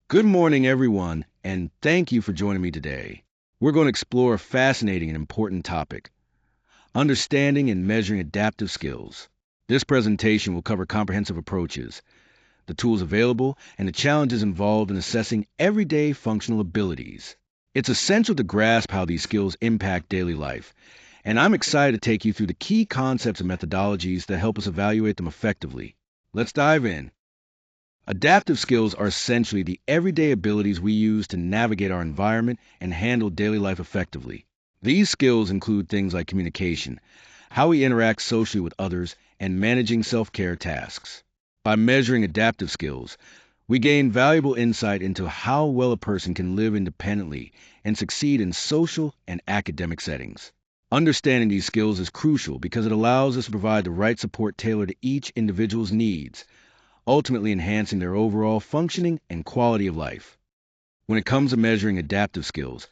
Good morning, everyone, and thank you for joining me today. We're going to explore a fascinating and important topic: understanding and measuring adaptive skills. This presentation will cover comprehensive approaches, the tools available, and the challenges involved in assessing everyday functional abilities. It's essential to grasp how these skills impact daily life, and I'm excited to take you through the key concepts and methodologies that help us evaluate them effectively. Let's dive in. Adaptive skills are essentially the everyday abilities we use to navigate our environment and handle daily life effectively. These skills include things like communication, how we interact socially with others, and managing self care tasks. By measuring adaptive skills, we gain valuable insight into how well a person can live independently and succeed in social and academic settings. Understanding these skills is crucial because it allows us to provide the right support tailored to each individual's needs, ultimately enhancing their overall functioning and quality of life. When it comes to measuring adaptive skills,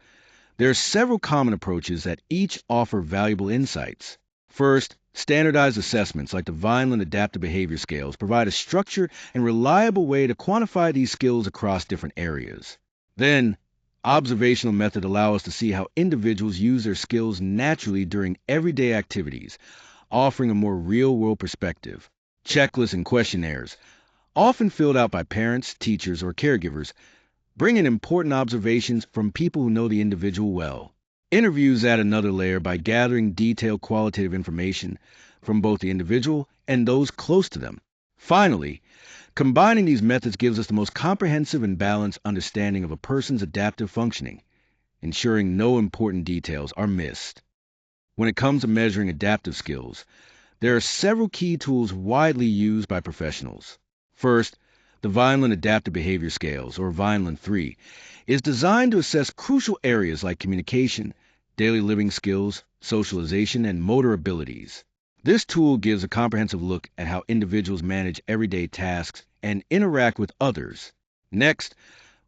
there are several common approaches that each offer valuable insights. First, standardized assessments like the Vineland Adaptive Behavior Scales provide a structured and reliable way to quantify these skills across different areas. Then, observational methods allow us to see how individuals use their skills naturally during everyday activities, offering a more real-world perspective. Checklists and questionnaires, often filled out by parents, teachers, or caregivers, bring in important observations from people who know the individual well. Interviews add another layer by gathering detailed qualitative information from both the individual and those close to them. Finally, combining these methods gives us the most comprehensive and balanced understanding of a person's adaptive functioning, ensuring no important details are missed. When it comes to measuring adaptive skills, there are several key tools widely used by professionals. First, the Vineland Adaptive Behavior Scales, or Vineland 3, is designed to assess crucial areas like communication, daily living skills, socialization, and motor abilities. This tool gives a comprehensive look at how individuals manage everyday tasks and interact with others. Next,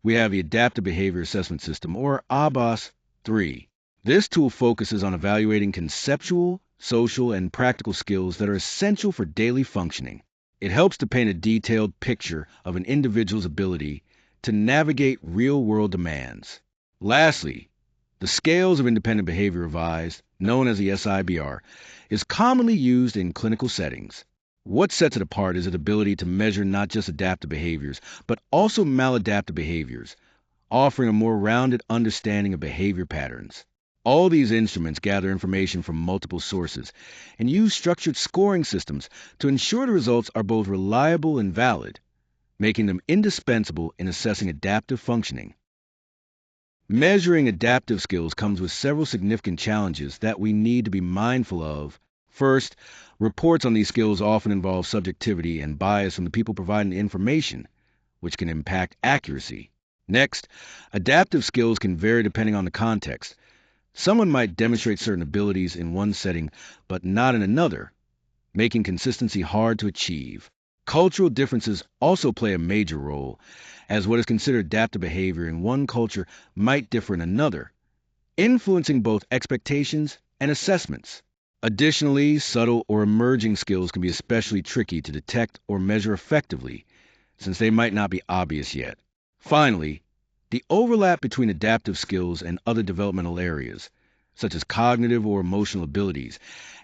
we have the Adaptive Behavior Assessment System, or ABAS 3. This tool focuses on evaluating conceptual, social, and practical skills that are essential for daily functioning. It helps to paint a detailed picture of an individual's ability to navigate real-world demands. Lastly, the Scales of Independent Behavior Revised, known as the SIBR, is commonly used in clinical settings. What sets it apart is its ability to measure not just adaptive behaviors, but also maladaptive behaviors, offering a more rounded understanding of behavior patterns. All these instruments gather information from multiple sources and use structured scoring systems to ensure the results are both reliable and valid, making them indispensable in assessing adaptive functioning. Measuring adaptive skills comes with several significant challenges that we need to be mindful of. First, reports on these skills often involve subjectivity and bias from the people providing the information, which can impact accuracy. Next, adaptive skills can vary depending on the context. Someone might demonstrate certain abilities in one setting, but not in another, making consistency hard to achieve. Cultural differences also play a major role, as what is considered adaptive behavior in one culture might differ in another, influencing both expectations and assessments. Additionally, subtle or emerging skills can be especially tricky to detect or measure effectively, since they might not be obvious yet. Finally, the overlap between adaptive skills and other developmental areas, such as cognitive or emotional abilities,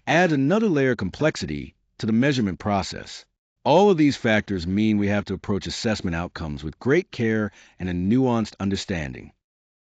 adds another layer of complexity to the measurement process. All of these factors mean we have to approach assessment outcomes with great care and a nuanced understanding.